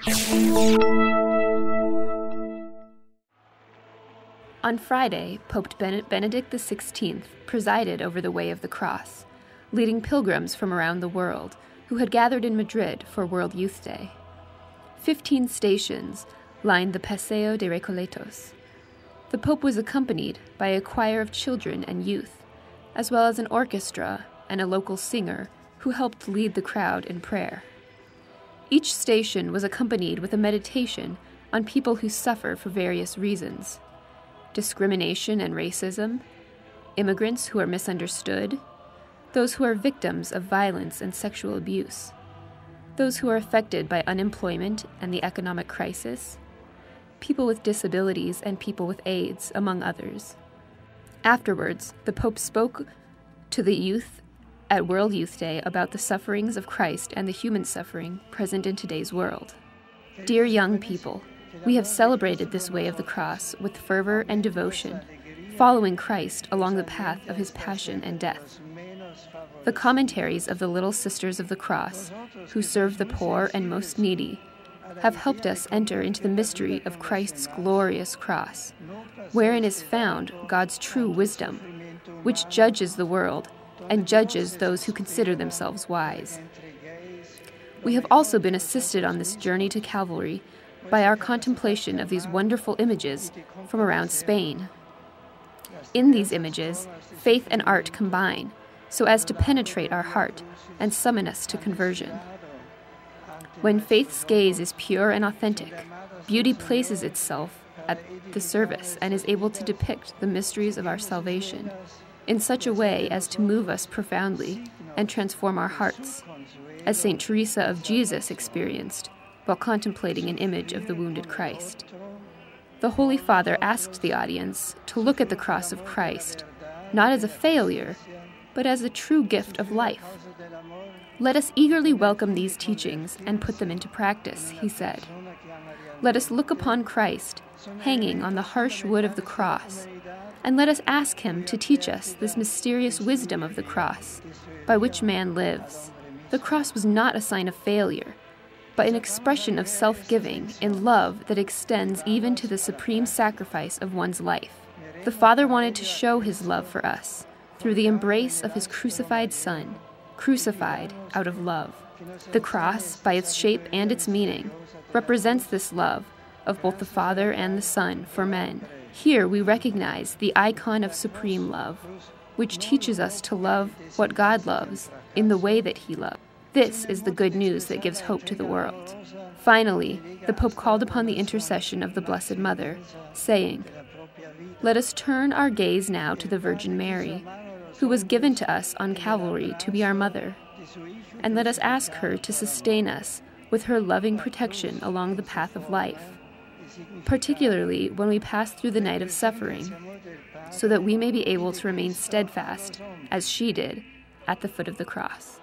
On Friday, Pope Benedict XVI presided over the Way of the Cross, leading pilgrims from around the world who had gathered in Madrid for World Youth Day. 15 stations lined the Paseo de Recoletos. The Pope was accompanied by a choir of children and youth, as well as an orchestra and a local singer who helped lead the crowd in prayer. Each station was accompanied with a meditation on people who suffer for various reasons: discrimination and racism, immigrants who are misunderstood, those who are victims of violence and sexual abuse, those who are affected by unemployment and the economic crisis, people with disabilities and people with AIDS, among others. Afterwards, the Pope spoke to the youth at World Youth Day about the sufferings of Christ and the human suffering present in today's world. Dear young people, we have celebrated this Way of the Cross with fervor and devotion, following Christ along the path of his passion and death. The commentaries of the Little Sisters of the Cross, who serve the poor and most needy, have helped us enter into the mystery of Christ's glorious cross, wherein is found God's true wisdom, which judges the world and judges those who consider themselves wise. We have also been assisted on this journey to Calvary by our contemplation of these wonderful images from around Spain. In these images, faith and art combine so as to penetrate our heart and summon us to conversion. When faith's gaze is pure and authentic, beauty places itself at the service and is able to depict the mysteries of our salvation in such a way as to move us profoundly and transform our hearts, as St. Teresa of Jesus experienced while contemplating an image of the wounded Christ. The Holy Father asked the audience to look at the cross of Christ, not as a failure, but as a true gift of life. Let us eagerly welcome these teachings and put them into practice, he said. Let us look upon Christ, hanging on the harsh wood of the cross, and let us ask him to teach us this mysterious wisdom of the cross, by which man lives. The cross was not a sign of failure, but an expression of self-giving in love that extends even to the supreme sacrifice of one's life. The Father wanted to show his love for us through the embrace of his crucified Son, crucified out of love. The cross, by its shape and its meaning, represents this love of both the Father and the Son for men. Here we recognize the icon of supreme love, which teaches us to love what God loves in the way that he loved. This is the good news that gives hope to the world. Finally, the Pope called upon the intercession of the Blessed Mother, saying, "Let us turn our gaze now to the Virgin Mary, who was given to us on Calvary to be our mother, and let us ask her to sustain us with her loving protection along the path of life, particularly when we pass through the night of suffering, so that we may be able to remain steadfast, as she did, at the foot of the cross."